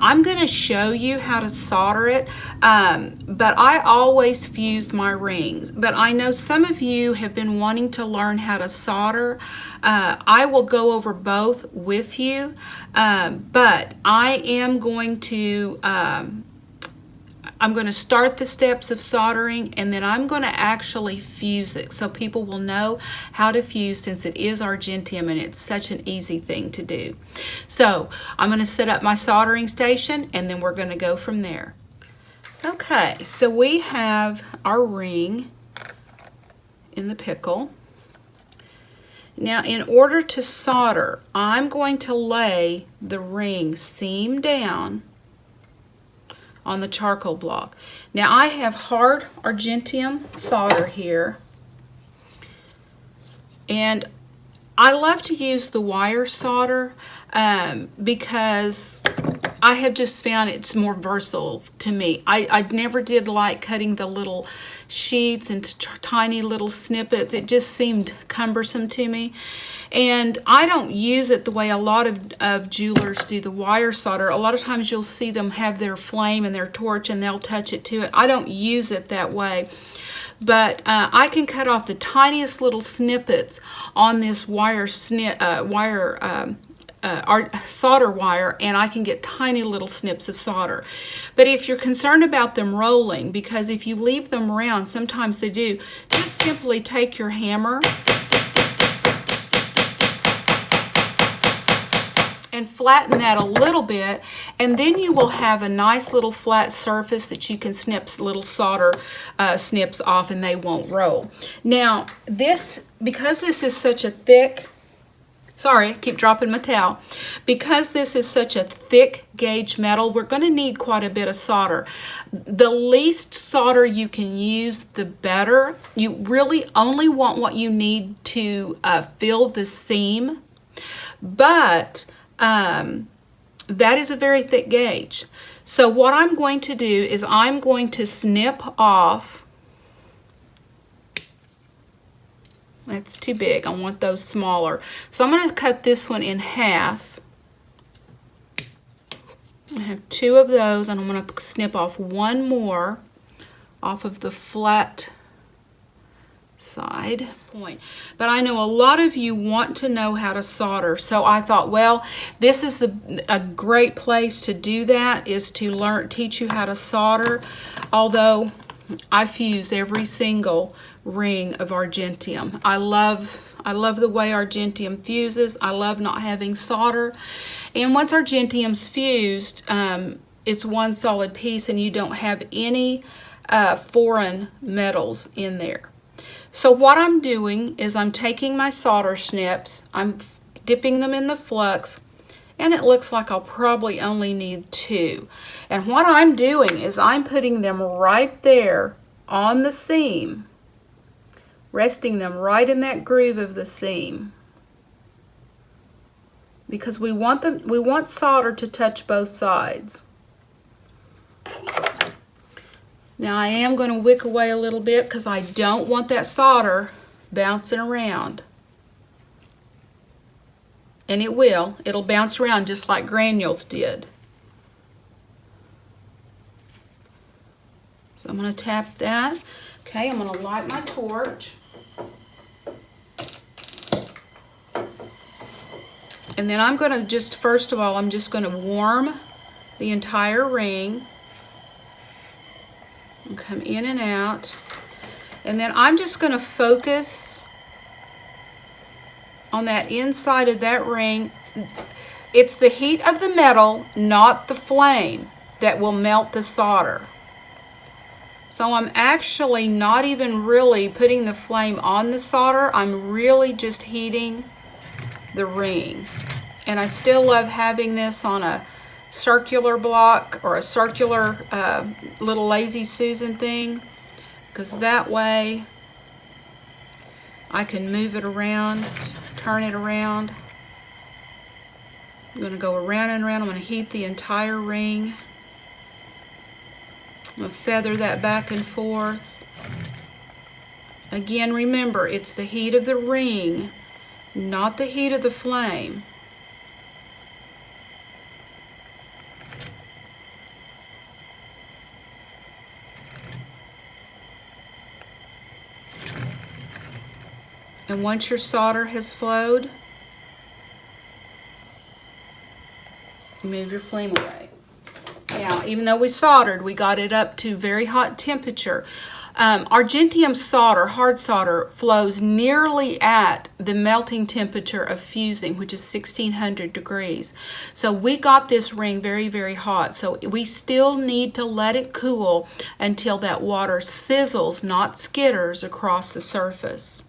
I'm going to show you how to solder it, but I always fuse my rings. But I know some of you have been wanting to learn how to solder. I will go over both with you, but I am going to start the steps of soldering, and then I'm going to actually fuse it so people will know how to fuse, since it is argentium and it's such an easy thing to do. So I'm going to set up my soldering station, and then we're going to go from there. Okay, so we have our ring in the pickle. Now, in order to solder, I'm going to lay the ring seam down on the charcoal block. Now, I have hard argentium solder here, and I love to use the wire solder because I have just found it's more versatile to me. I never did like cutting the little sheets into tiny little snippets. It just seemed cumbersome to me. And I don't use it the way a lot of jewelers do the wire solder. A lot of times you'll see them have their flame and their torch and they'll touch it to it. I don't use it that way. But I can cut off the tiniest little snippets on this solder wire, and I can get tiny little snips of solder. But if you're concerned about them rolling, because if you leave them around, sometimes they do, just simply take your hammer and flatten that a little bit, and then you will have a nice little flat surface that you can snip little solder snips off, and they won't roll. Now, because this is such a thick, sorry, I keep dropping my towel. Because this is such a thick gauge metal, we're going to need quite a bit of solder. The least solder you can use, the better. You really only want what you need to fill the seam, but that is a very thick gauge. So what I'm going to do is I'm going to snip off. That's too big. I want those smaller. So I'm going to cut this one in half. I have 2 of those, and I'm going to snip off 1 more off of the flat side. But I know a lot of you want to know how to solder, so I thought, well, this is a great place to do that, is to teach you how to solder. Although I fuse every single ring of argentium. I love the way argentium fuses. I love not having solder. And once argentium's fused, it's one solid piece, and you don't have any foreign metals in there. So what I'm doing is I'm taking my solder snips, I'm dipping them in the flux, and it looks like I'll probably only need 2. And what I'm doing is I'm putting them right there on the seam, resting them right in that groove of the seam, because we want solder to touch both sides. Now I am going to wick away a little bit because I don't want that solder bouncing around. And it'll bounce around just like granules did. So I'm going to tap that. Okay, I'm going to light my torch. And then I'm going to first of all, I'm just going to warm the entire ring. And come in and out. And then I'm just going to focus on that inside of that ring. It's the heat of the metal, not the flame, that will melt the solder. So I'm actually not even really putting the flame on the solder. I'm really just heating the ring. And I still love having this on a circular block or a circular little Lazy Susan thing, because that way I can move it around, turn it around. I'm going to go around and around. I'm going to heat the entire ring. I'm going to feather that back and forth. Again, remember, it's the heat of the ring, not the heat of the flame. And once your solder has flowed, move your flame away. Now, even though we soldered, we got it up to very hot temperature. Argentium solder, hard solder, flows nearly at the melting temperature of fusing, which is 1600 degrees. So we got this ring very, very hot. So we still need to let it cool until that water sizzles, not skitters, across the surface.